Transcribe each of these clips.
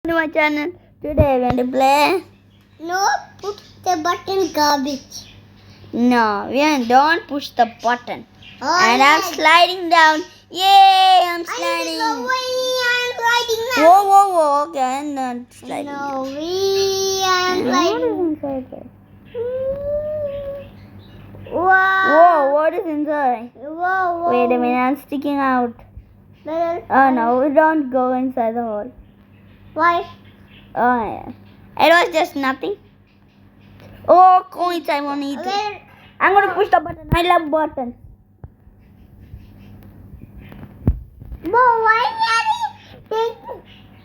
To my channel. Today we're going to play. No, put the button garbage. No, don't push the button. Oh, and I'm sliding down. Yay! I'm sliding. I'm sliding now. Whoa. Okay, I'm not sliding. No, we are sliding. What is inside there? Wow. Whoa, what is inside? Whoa. Wait a minute, I'm sticking out. Oh no, we don't go inside the hole. Why? Oh yeah. It was just nothing. Oh, coins, I want to eat it. I'm going to push the button. I love buttons. Why are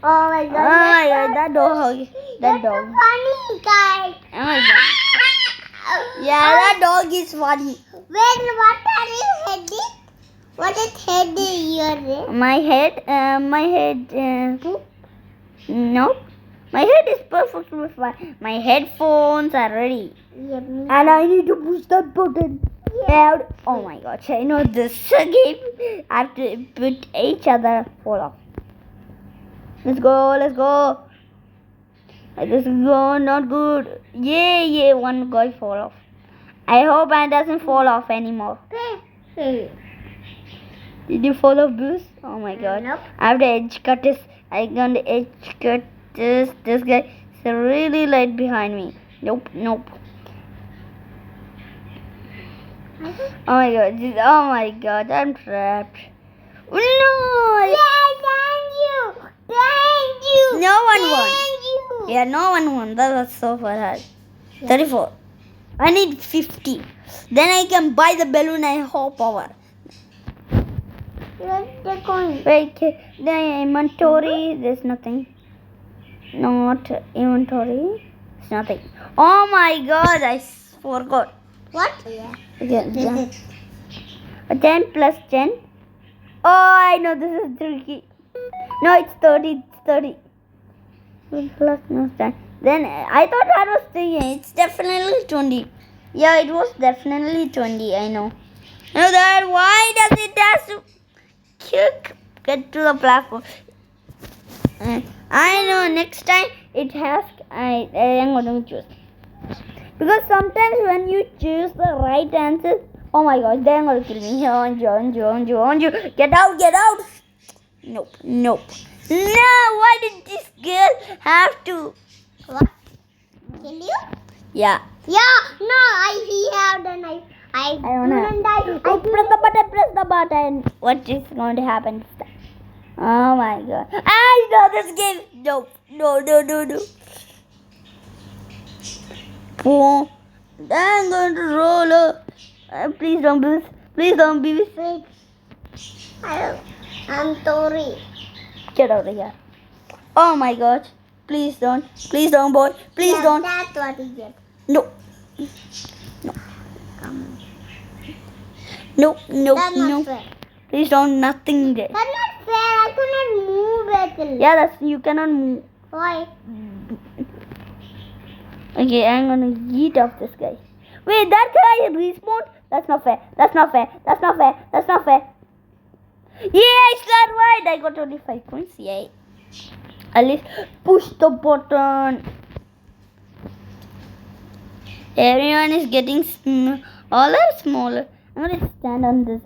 Oh my god. Oh my god, that dog. That That's dog. a funny guy. Oh my god. Yeah, that dog is funny. When what are you heading? What is heading your My head, no. My head is perfectly fine. My headphones are ready. Yep. And I need to push that button. Yeah. Oh my gosh, I know this game. I have to put each other fall off. Let's go. This is not good. Yeah, one guy fall off. I hope I doesn't fall off anymore. Did you fall off, Bruce? Oh my god. Nope. I have the edge cut this. I got the edge cut this. This guy is really light behind me. Nope. Oh my god, I'm trapped. No! Thank you. No one won. Thank you. Yeah, no one won. That was so hard. 34. I need 50. Then I can buy the balloon and hop over. Where's the coin? Wait, the inventory, there's nothing. Not inventory. It's nothing. Oh my god, I forgot. What? Okay, 10 plus 10. Oh, I know this is tricky. No, it's 30. 30. Plus no 10. Then I thought that was 3. It's definitely 20. Yeah, it was definitely 20. I know. Now that why does it have to get to the platform? I know next time it has. I am going to choose. Because sometimes when you choose the right answer, oh my god, they're going to kill me. John. Get out. Nope. No, why did this girl have to? What? Kill you? Yeah. Yeah. No, we have the knife. I don't know. couldn't die. Oh, press the button. What is going to happen this time? Oh my god. I know this game. No. Boom. I'm going to roll up. Please don't be this. Wait. I'm sorry. Get out of here. Oh my god. Please don't, boy. Please Yeah, don't. That's what he did. No. That's not No. fair. Please don't. Nothing there. That's not fair. I couldn't move it. Yeah, you cannot move. Why? Okay, I'm gonna eat off this guy. Wait, that guy respawned? That's not fair. Yeah, I survived. I got 25 points. Yay. At least push the button. Everyone is getting smaller. I'm gonna stand on this.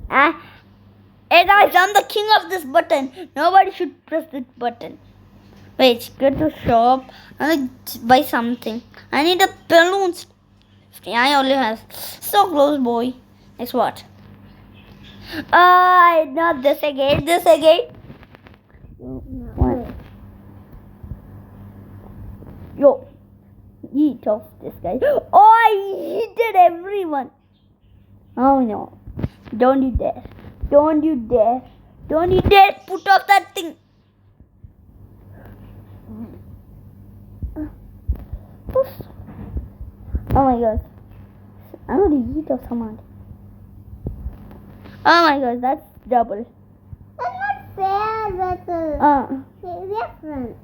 Hey guys, I'm the king of this button. Nobody should press this button. Wait, go to shop. I'm gonna buy something. I need a balloons. I only have so close, boy. Guess what? Not this again. What? Yo, eat off this guy. Oh, I hit everyone. Oh no! Don't you dare! Put off that thing. Oh my god! I'm gonna eat off someone. Oh my god, that's double. That's not fair. That's different.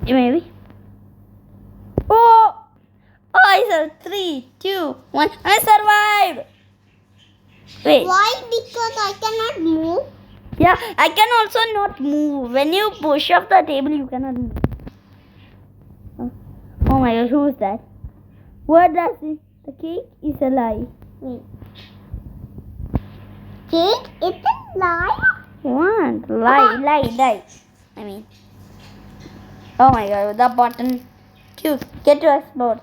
Maybe. Oh, I said 3, 2, 1. I survived. Wait. Why? Because I cannot move. Yeah, I can also not move. When you push off the table, you cannot move. Oh my gosh, who is that? What does it? The cake is a lie. Wait. Cake? It's a lie? What? Lie. I mean. Oh my god, the button. Cute. Get to explode.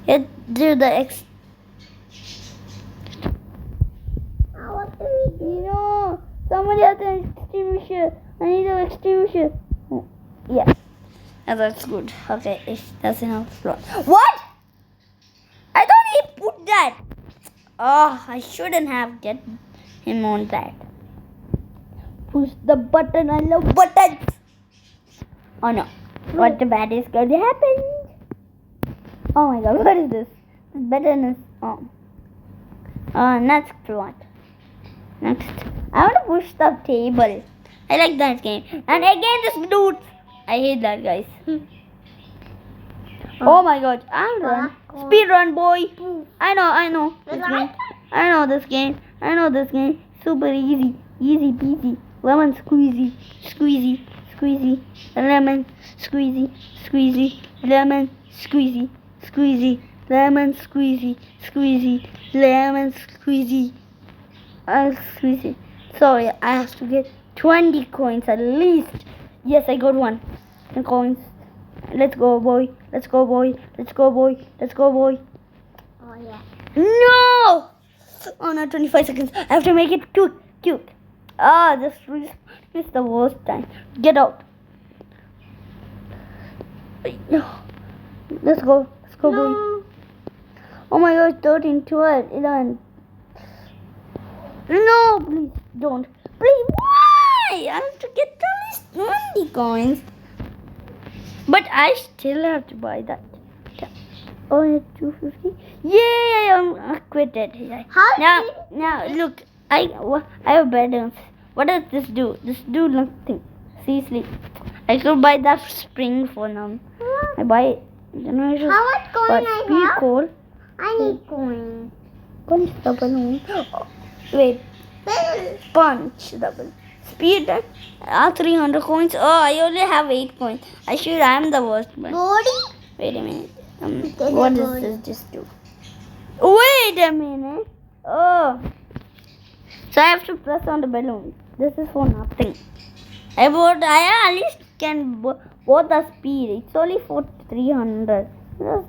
Get to the What do we do? No, somebody has an extinguisher. I need an extinguisher. Oh, yeah, that's good. Okay, that's enough. What? I thought he put that. Oh, I shouldn't have get him on that. Push the button. I love buttons. Oh no, what the bad is going to happen? Oh my god, what is this? This button is on. Next what? Next, I want to push the table. I like that game. And again, this dude. I hate that, guys. Oh my god, I'm run. Speed run, boy. I know. This game. I know this game. Super easy. Easy peasy. Lemon squeezy. Lemon squeezy. Lemon squeezy. Lemon squeezy. Lemon squeezy. Sorry, I have to get 20 coins at least. Yes, I got 1. 10 coins. Let's go, boy. Oh, yeah. No! Oh, no, 25 seconds. I have to make it quick. This is the worst time. Get out. Let's go, boy. No. Oh my god, 13, 12, 11. No, please don't. Please, why? I have to get at least 20 coins. But I still have to buy that. Oh, it's 250. Yeah, I quit it. Now look, I have balloons. What does this do? This do nothing. Seriously, I could buy that spring for now. I buy it. How much coin I have? Coal. I need coin. Punch the balloon. Oh, wait. Punch the balloon. Speed. 300 coins. Oh, I only have 8 coins. I am the worst one. Body? Wait a minute. What does this just do? Wait a minute. Oh. So I have to press on the balloon. This is for nothing. I at least can bought the speed. It's only for 300. Just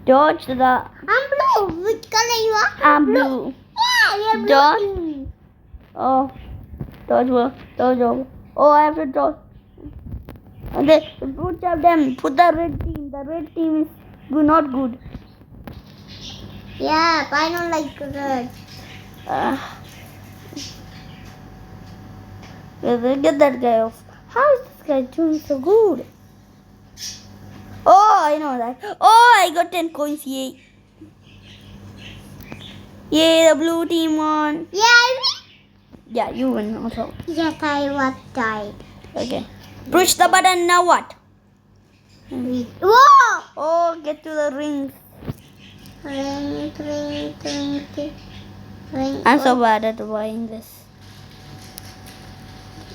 dodge the. I'm blue. Which color you are? I'm blue. Yeah, you're blue. Dodge. Oh. Dodge. Oh, I have to dodge. And then put them. Put the red team. The red team is not good. Yeah, I don't like red. Get that guy off. How is this guy doing so good? Oh, I know that. Oh, I got 10 coins. Yay. Yay, the blue team won. Yeah, I win. Yeah, you win also. Yes, I was tied. Okay. Push the button. Now what? Whoa! Oh, get to the rings. Ring. I'm so bad at buying this.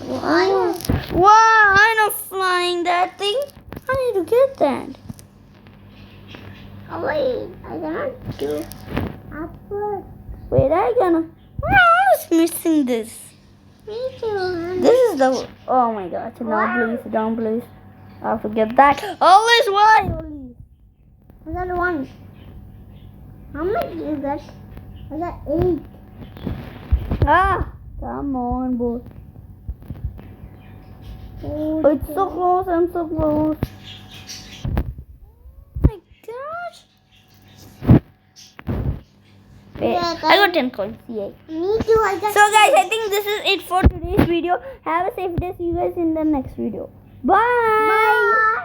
Wow. Wow, I'm not flying that thing. I need to get that. Oh, wait. I cannot do upward. Wait, I'm missing this. Me too. This is the. Oh my god. No, please, don't please. I have to get that. Always why? Only. I got 1. How much did you get? I got 8. Come on, boy. Oh, It's so close. I'm so close. Oh my gosh. Wait, Yeah, I got 10 coins. Yay. Me too. I got. So guys, I think this is it for today's video. Have a safe day. See you guys in the next video. Bye. Bye.